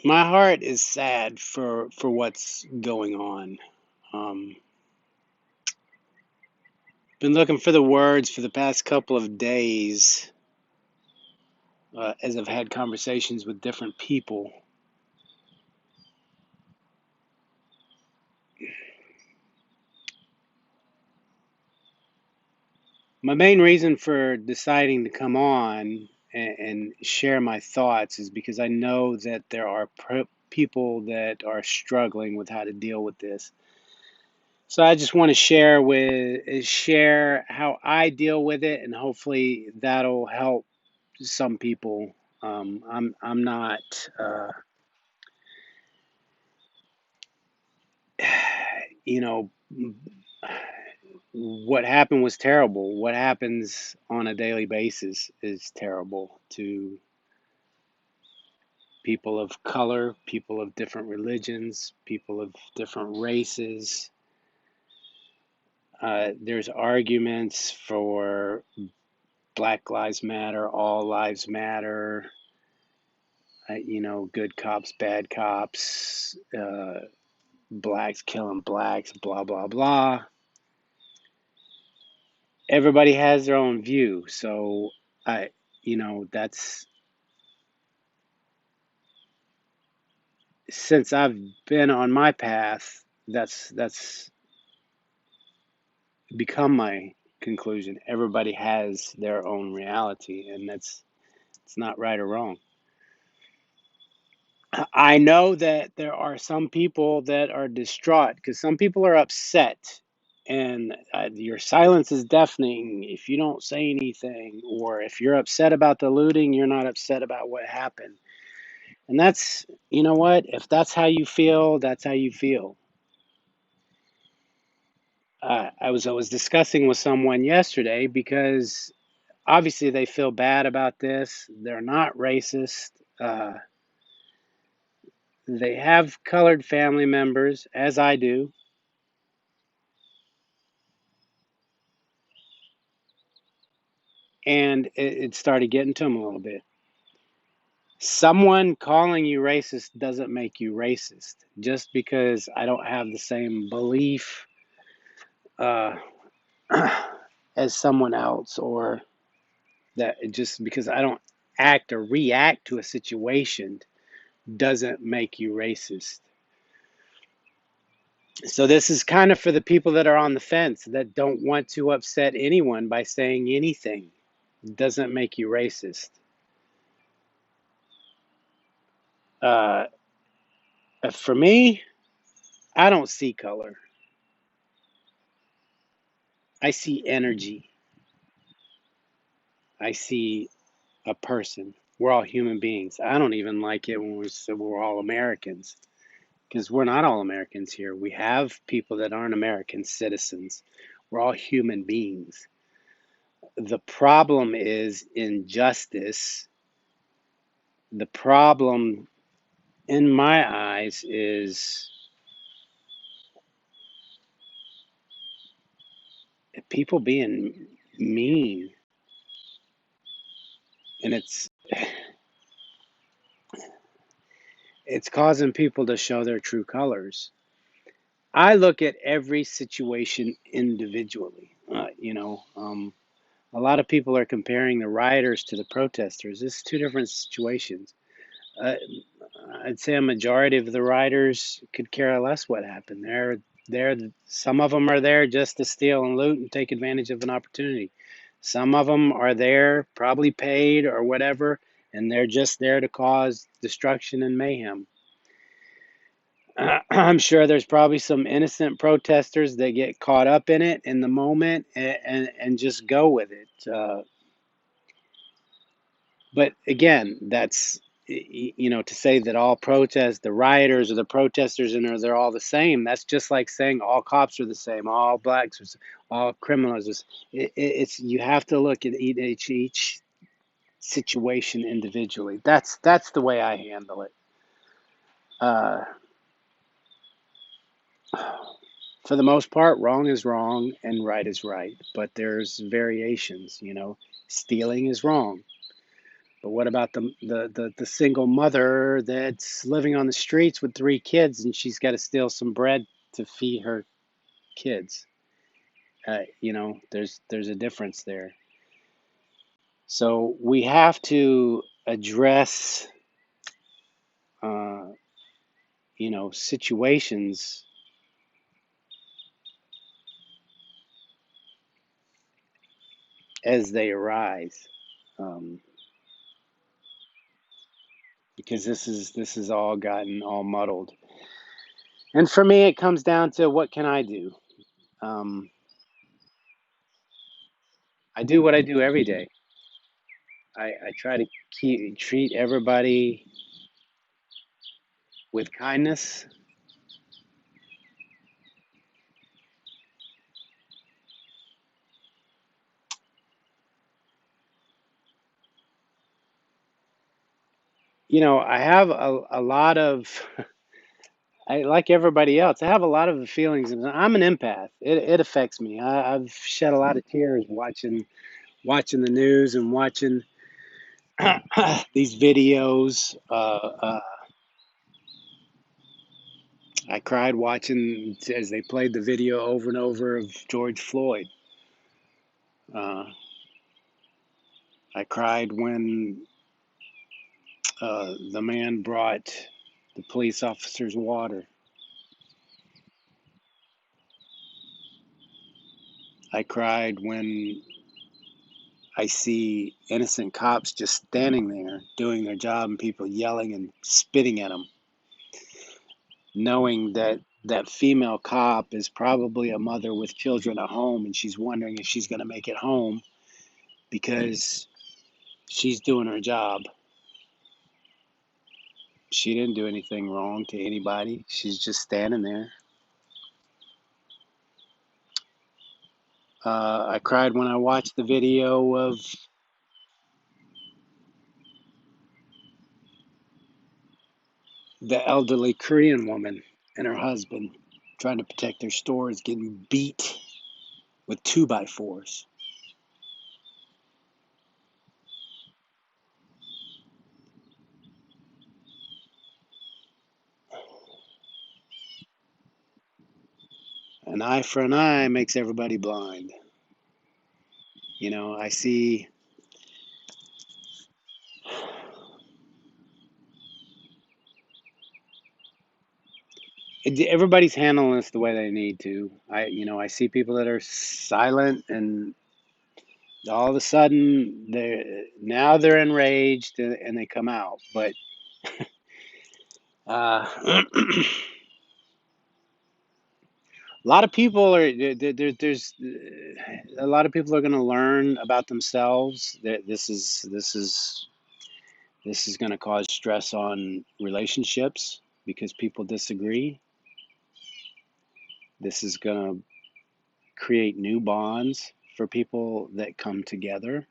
My heart is sad for what's going on. Um, been looking for the words for the past couple of days as I've had conversations with different people. My main reason for deciding to come on and share my thoughts is because I know that there are people that are struggling with how to deal with this. So I just want to share how I deal with it, and hopefully that'll help some people. I'm not, you know, what happened was terrible. What happens on a daily basis is terrible to people of color, people of different religions, people of different races. There's arguments for Black Lives Matter, All Lives Matter, good cops, bad cops, blacks killing blacks, blah, blah, blah. Everybody has their own view. So I, that's since I've been on my path, that's become my conclusion. Everybody has their own reality, and it's not right or wrong. I know that there are some people that are distraught because some people are upset, and your silence is deafening if you don't say anything, or if you're upset about the looting, you're not upset about what happened. And that's, you know what? If that's how you feel, that's how you feel. I was discussing with someone yesterday because obviously they feel bad about this. They're not racist. Uh, they have colored family members, as I do, and it started getting to them a little bit. Someone calling you racist doesn't make you racist. Just because I don't have the same belief uh, as someone else, or that just because I don't act or react to a situation doesn't make you racist. So this is kind of for the people that are on the fence that don't want to upset anyone by saying anything. It doesn't make you racist. Uh, for me, I don't see color. I see energy. I see a person. We're all human beings. I don't even like it when we say we're all Americans because we're not all Americans here. We have people that aren't American citizens. We're all human beings. The problem is injustice. The problem, in my eyes, is people being mean, and it's causing people to show their true colors. I look at every situation individually. A lot of people are comparing the rioters to the protesters. It's two different situations. Uh, I'd say a majority of the rioters could care less what happened. Some of them are there just to steal and loot and take advantage of an opportunity. Some of them are there, probably paid or whatever, and they're just there to cause destruction and mayhem. I'm sure there's probably some innocent protesters that get caught up in it in the moment and just go with it. But again, that's to say that all protests, the rioters or the protesters, and they're all the same. That's just like saying all cops are the same, all blacks, all criminals. It's you have to look at each situation individually. That's the way I handle it. Uh, for the most part, wrong is wrong and right is right, but there's variations. Stealing is wrong. But what about the single mother that's living on the streets with 3 kids and she's got to steal some bread to feed her kids? There's a difference there. So we have to address, uh, situations as they arise, um, because this is all gotten all muddled. And for me, it comes down to what can I do? Um, I do what I do every day. I try to treat everybody with kindness. I have a lot of, I like everybody else. I have a lot of feelings. I'm an empath. It affects me. I've shed a lot of tears watching the news and watching these videos. I cried watching as they played the video over and over of George Floyd. Uh, I cried when the man brought the police officers water. I cried when I see innocent cops just standing there doing their job and people yelling and spitting at them, knowing that that female cop is probably a mother with children at home and she's wondering if she's going to make it home because she's doing her job. She didn't do anything wrong to anybody. She's just standing there. I cried when I watched the video of the elderly Korean woman and her husband trying to protect their stores getting beat with 2x4s. An eye for an eye makes everybody blind. I see everybody's handling this the way they need to. I see people that are silent and all of a sudden they're enraged and they come out. But a lot of people are there's a lot of people are going to learn about themselves. That this is going to cause stress on relationships because people disagree. This is going to create new bonds for people that come together.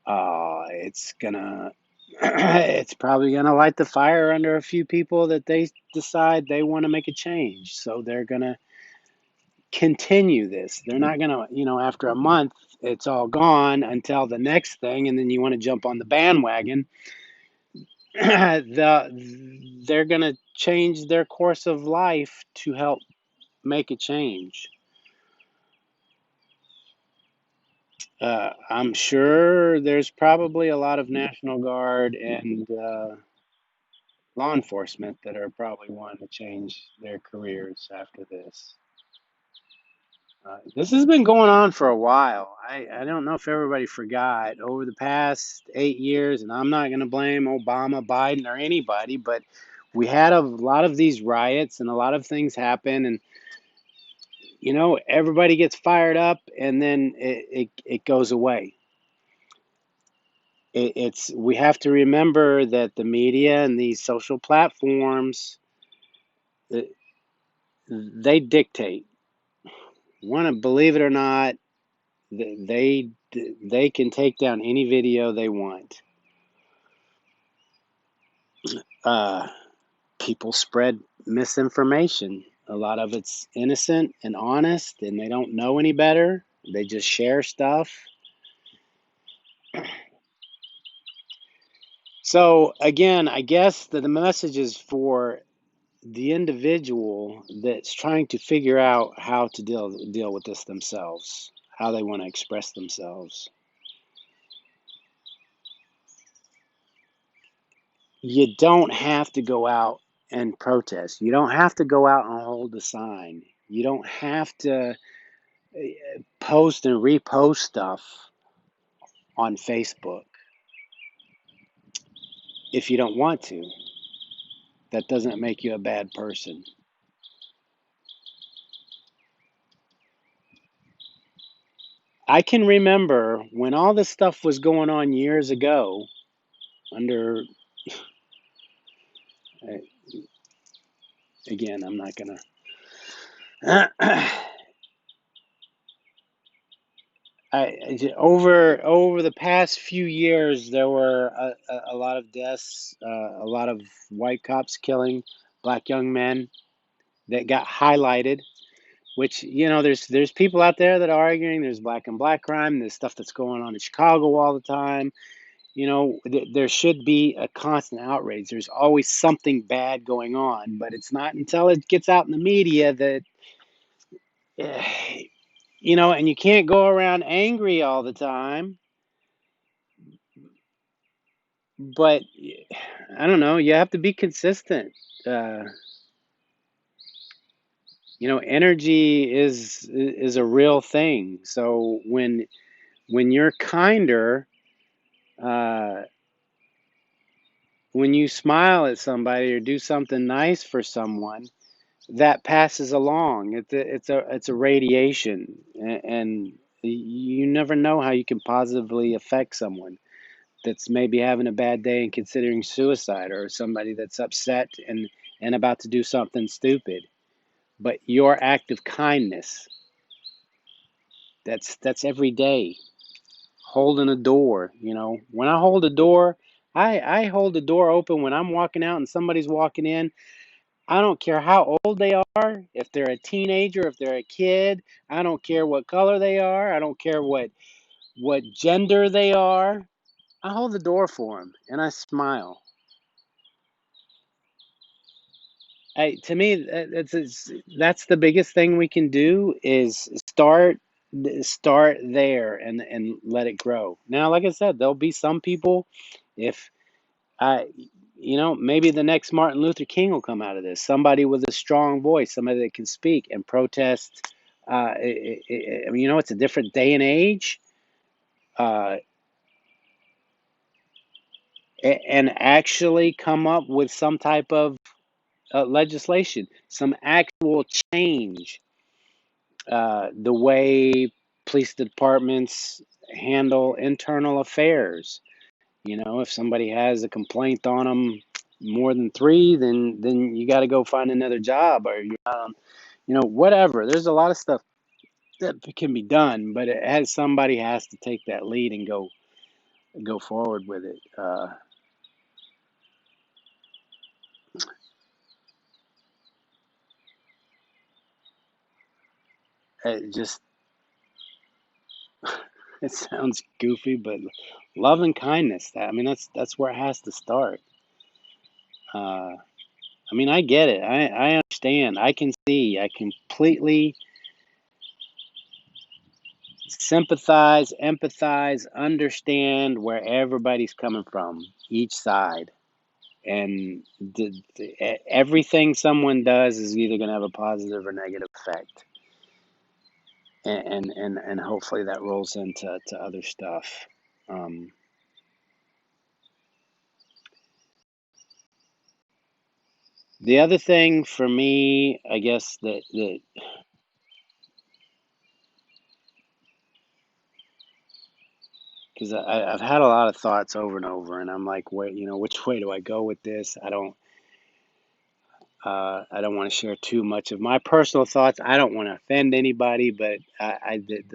It's gonna it's probably gonna light the fire under a few people that they decide they want to make a change. So they're gonna continue this. They're not gonna, after a month, it's all gone until the next thing, and then you want to jump on the bandwagon. They're gonna change their course of life to help make a change. I'm sure there's probably a lot of National Guard and law enforcement that are probably wanting to change their careers after this. This has been going on for a while. I don't know if everybody forgot over the past 8 years, and I'm not going to blame Obama, Biden, or anybody, but we had a lot of these riots and a lot of things happen, and everybody gets fired up, and then it goes away. We have to remember that the media and these social platforms, uh, they dictate. Want to believe it or not, they can take down any video they want. Uh, People spread misinformation. A lot of it's innocent and honest, and they don't know any better. They just share stuff. So again, I guess the message is for the individual that's trying to figure out how to deal with this themselves, how they want to express themselves. You don't have to go out and protest. You don't have to go out and hold a sign. You don't have to post and repost stuff on Facebook if you don't want to. That doesn't make you a bad person. I can remember when all this stuff was going on years ago under, uh, again, I'm not going to. Over the past few years, there were a lot of deaths, a lot of white cops killing black young men that got highlighted. Which there's people out there that are arguing. There's black and black crime. There's stuff that's going on in Chicago all the time. There should be a constant outrage. There's always something bad going on, but it's not until it gets out in the media that and you can't go around angry all the time. But I don't know. You have to be consistent. Uh, Energy is a real thing. So when you're kinder, uh, when you smile at somebody or do something nice for someone, that passes along. It's a radiation, and you never know how you can positively affect someone that's maybe having a bad day and considering suicide, or somebody that's upset and about to do something stupid. But your act of kindness, that's every day. Holding a door, when I hold a door, I hold the door open when I'm walking out and somebody's walking in. I don't care how old they are, if they're a teenager, if they're a kid. I don't care what color they are. I don't care what gender they are. I hold the door for them and I smile. To me, that's the biggest thing we can do is start there and let it grow. Now, like I said, there'll be some people, if I, maybe the next Martin Luther King will come out of this. Somebody with a strong voice, somebody that can speak and protest. It's a different day and age, uh, and actually come up with some type of legislation, some actual change, the way police departments handle internal affairs. If somebody has a complaint on them more than three, then you got to go find another job, or whatever. There's a lot of stuff that can be done, but somebody has to take that lead and go forward with it. It just it sounds goofy, but love and kindness. That's where it has to start. Uh, I get it. I understand. I can see. I completely sympathize, empathize, understand where everybody's coming from, each side. And everything someone does is either going to have a positive or negative effect. And hopefully that rolls into other stuff. Um, the other thing for me, I guess that because I've had a lot of thoughts over and over, and I'm like, wait, which way do I go with this? I don't want to share too much of my personal thoughts. I don't want to offend anybody, but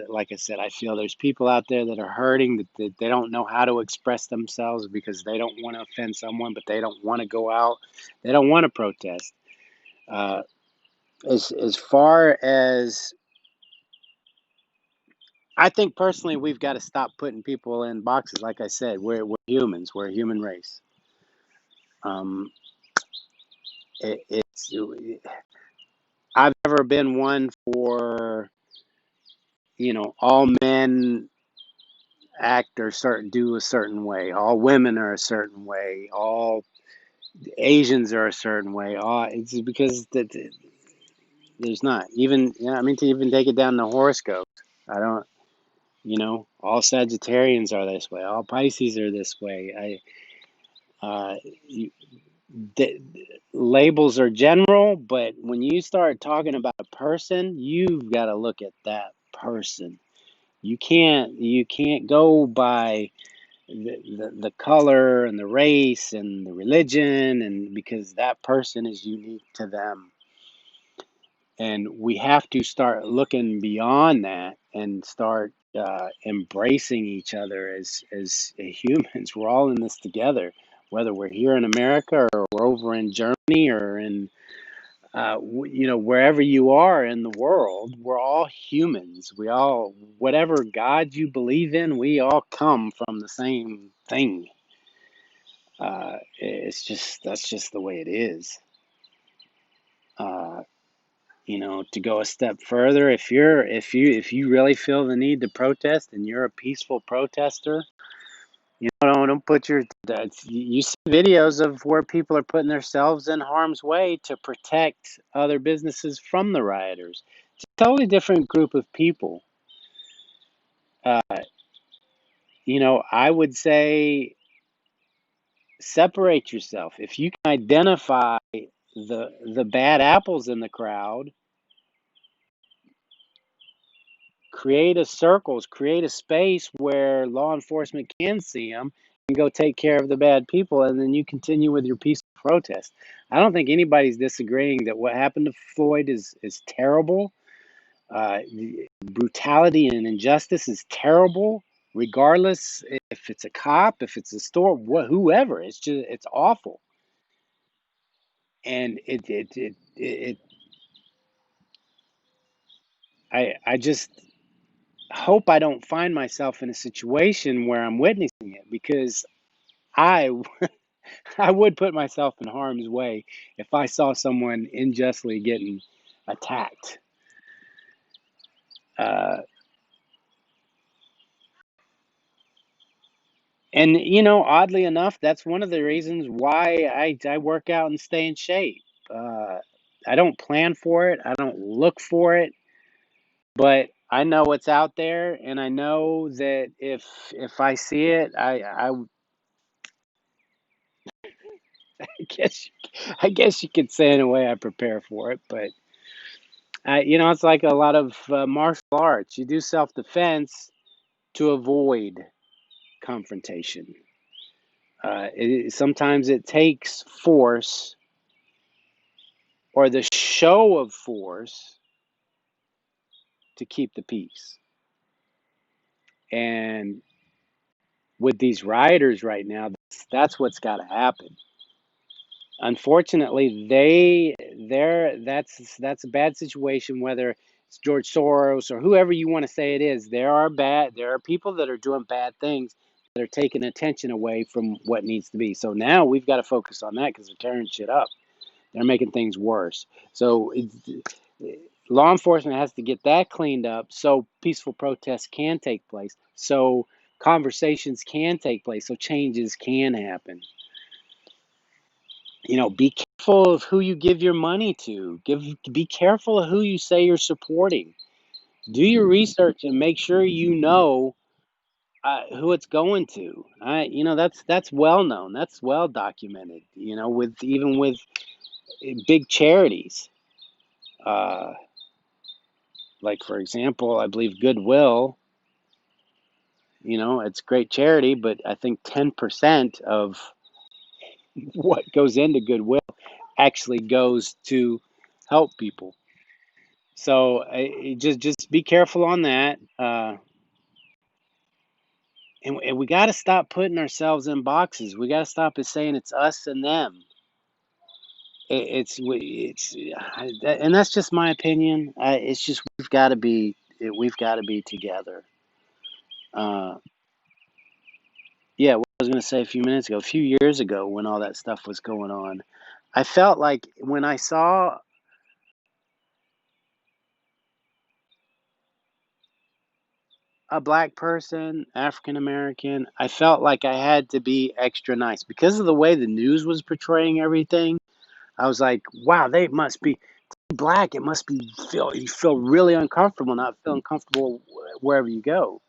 like I said, I feel there's people out there that are hurting, that they don't know how to express themselves because they don't want to offend someone, but they don't want to go out. They don't want to protest. Uh, as far as I think personally we've got to stop putting people in boxes. Like I said, we're humans. We're a human race. Um, it's I've never been one for all men act or do a certain way. All women are a certain way. All Asians are a certain way. All it's because there's not even I mean to even take it down to horoscope. I don't all Sagittarians are this way. All Pisces are this way. You, the, labels are general, but when you start talking about a person, you've got to look at that person. You can't go by the color and the race and the religion, and because that person is unique to them. And we have to start looking beyond that and start embracing each other as humans. We're all in this together, whether we're here in America or we're over in Germany or in wherever you are in the world. We're all humans. We all, whatever God you believe in, we all come from the same thing. It's just that's just the way it is. Uh, to go a step further, if you really feel the need to protest and you're a peaceful protester, don't put you see videos of where people are putting themselves in harm's way to protect other businesses from the rioters. It's a totally different group of people. Uh, I would say separate yourself. If you can identify the bad apples in the crowd, create a circles, create a space where law enforcement can see them and go take care of the bad people, and then you continue with your peaceful protest. I don't think anybody's disagreeing that what happened to Floyd is terrible. Brutality and injustice is terrible, regardless if it's a cop, if it's a store, whoever. It's awful, and I just hope I don't find myself in a situation where I'm witnessing it, because I I would put myself in harm's way if I saw someone unjustly getting attacked. Uh, and oddly enough, that's one of the reasons why I work out and stay in shape. Uh, I don't plan for it. I don't look for it, but I know what's out there, and I know that if I see it, guess I guess you could say in a way I prepare for it, but it's like a lot of martial arts. You do self-defense to avoid confrontation. Sometimes it takes force or the show of force to keep the peace. And with these rioters right now, that's what's got to happen. Unfortunately, that's a bad situation. Whether it's George Soros or whoever you want to say it is, there are people that are doing bad things that are taking attention away from what needs to be. So now we've got to focus on that because they're tearing shit up. They're making things worse. So law enforcement has to get that cleaned up so peaceful protests can take place, so conversations can take place, so changes can happen. Be careful of who you give your money to. Be careful of who you say you're supporting. Do your research and make sure you know who it's going to. That's well known. That's well documented. With big charities, uh, like for example, I believe Goodwill. It's great charity, but I think 10% of what goes into Goodwill actually goes to help people. So just be careful on that, and we got to stop putting ourselves in boxes. We got to stop it saying it's us and them. And that's just my opinion. It's just we've got to be together. Uh, yeah, what I was going to say a few minutes ago, a few years ago, when all that stuff was going on, I felt like when I saw a black person, African American, I felt like I had to be extra nice because of the way the news was portraying everything. I was like, wow, they must be black. It must be you feel really uncomfortable, not feeling comfortable wherever you go.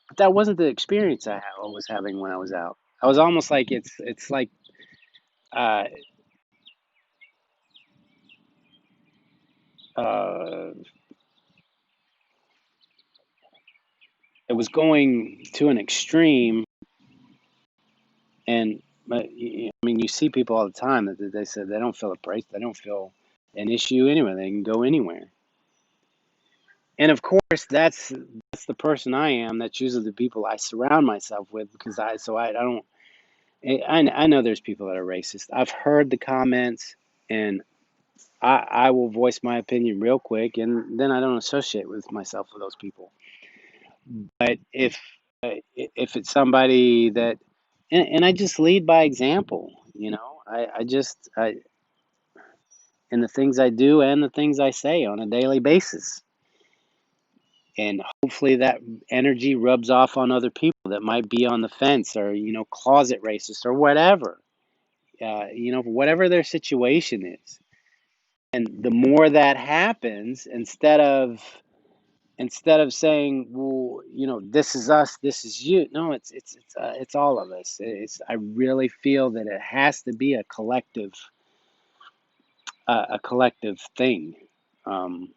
But that wasn't the experience I was having when I was out. I was almost like it's like uh, uh, it was going to an extreme, and I mean, you see people all the time that they said they don't feel a price, they don't feel an issue anywhere, they can go anywhere. And of course, that's the person I am. That's usually the people I surround myself with because I don't. I know there's people that are racist. I've heard the comments, and I will voice my opinion real quick, and then I don't associate with myself with those people. But if it's somebody that, and I just lead by example, you know, I just in the things I do and the things I say on a daily basis, and hopefully that energy rubs off on other people that might be on the fence or closet racist or whatever, whatever their situation is. And the more that happens, instead of saying, well, this is us, this is you. No, it's all of us. I really feel that it has to be a collective thing. Um,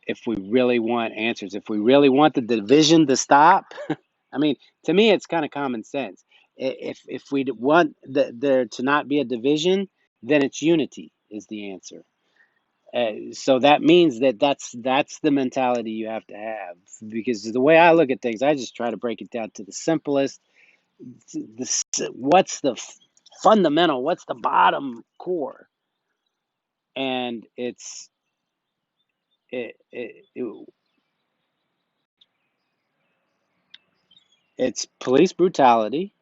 if we really want answers, if we really want the division to stop, I mean, to me, it's kind of common sense. If we want there to not be a division, then it's unity is the answer. So that means that's the mentality you have to have, because the way I look at things, I just try to break it down to the simplest. What's the fundamental? What's the bottom core? And it's police brutality,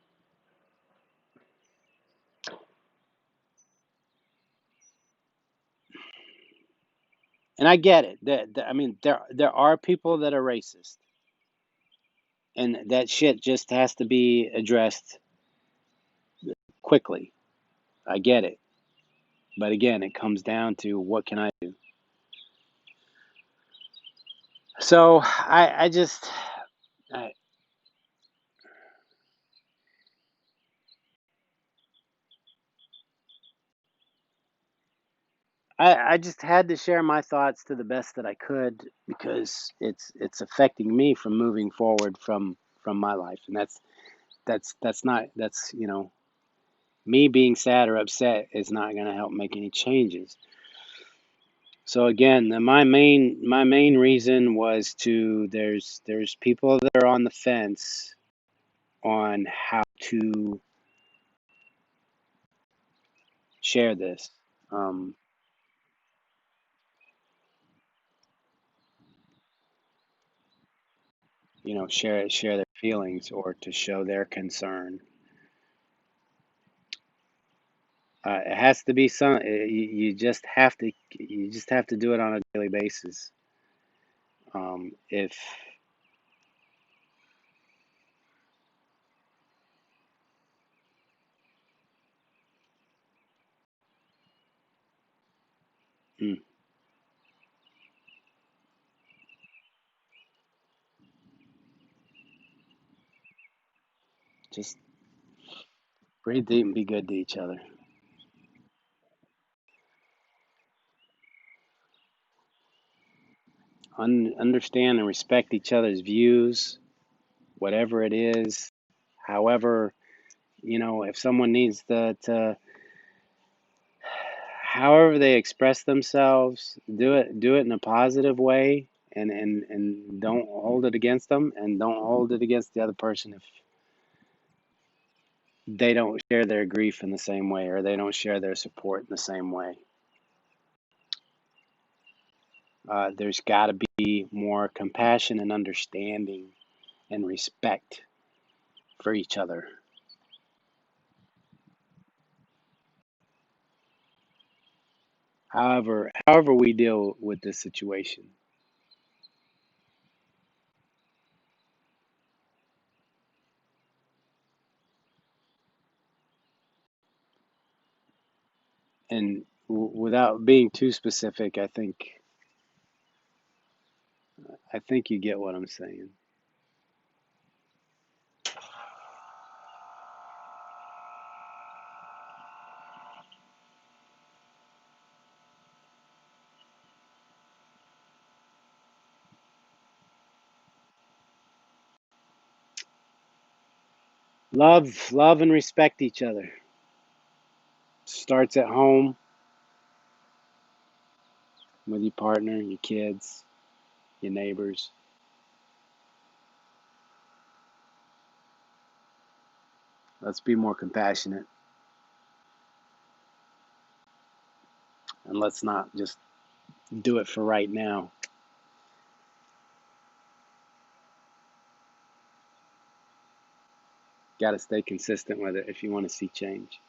and I get it. I mean, there are people that are racist, and that shit just has to be addressed quickly. I get it, but again, it comes down to what can I do. So I just I, I just had to share my thoughts to the best that I could because it's affecting me from moving forward from my life, and that's not that's me being sad or upset is not going to help make any changes. So again, my main reason was to there's people that are on the fence on how to share this. Um, share their feelings or to show their concern. It has to be you just have to do it on a daily basis. If mm, just breathe deep and be good to each other. Understand and respect each other's views, whatever it is. However, if someone needs to however they express themselves, do it in a positive way, and don't hold it against them, and don't hold it against the other person if they don't share their grief in the same way or they don't share their support in the same way. There's got to be more compassion and understanding and respect for each other. However we deal with this situation. And without being too specific, I think you get what I'm saying. Love and respect each other. Starts at home with your partner, your kids, your neighbors. Let's be more compassionate and let's not just do it for right now. Got to stay consistent with it if you want to see change.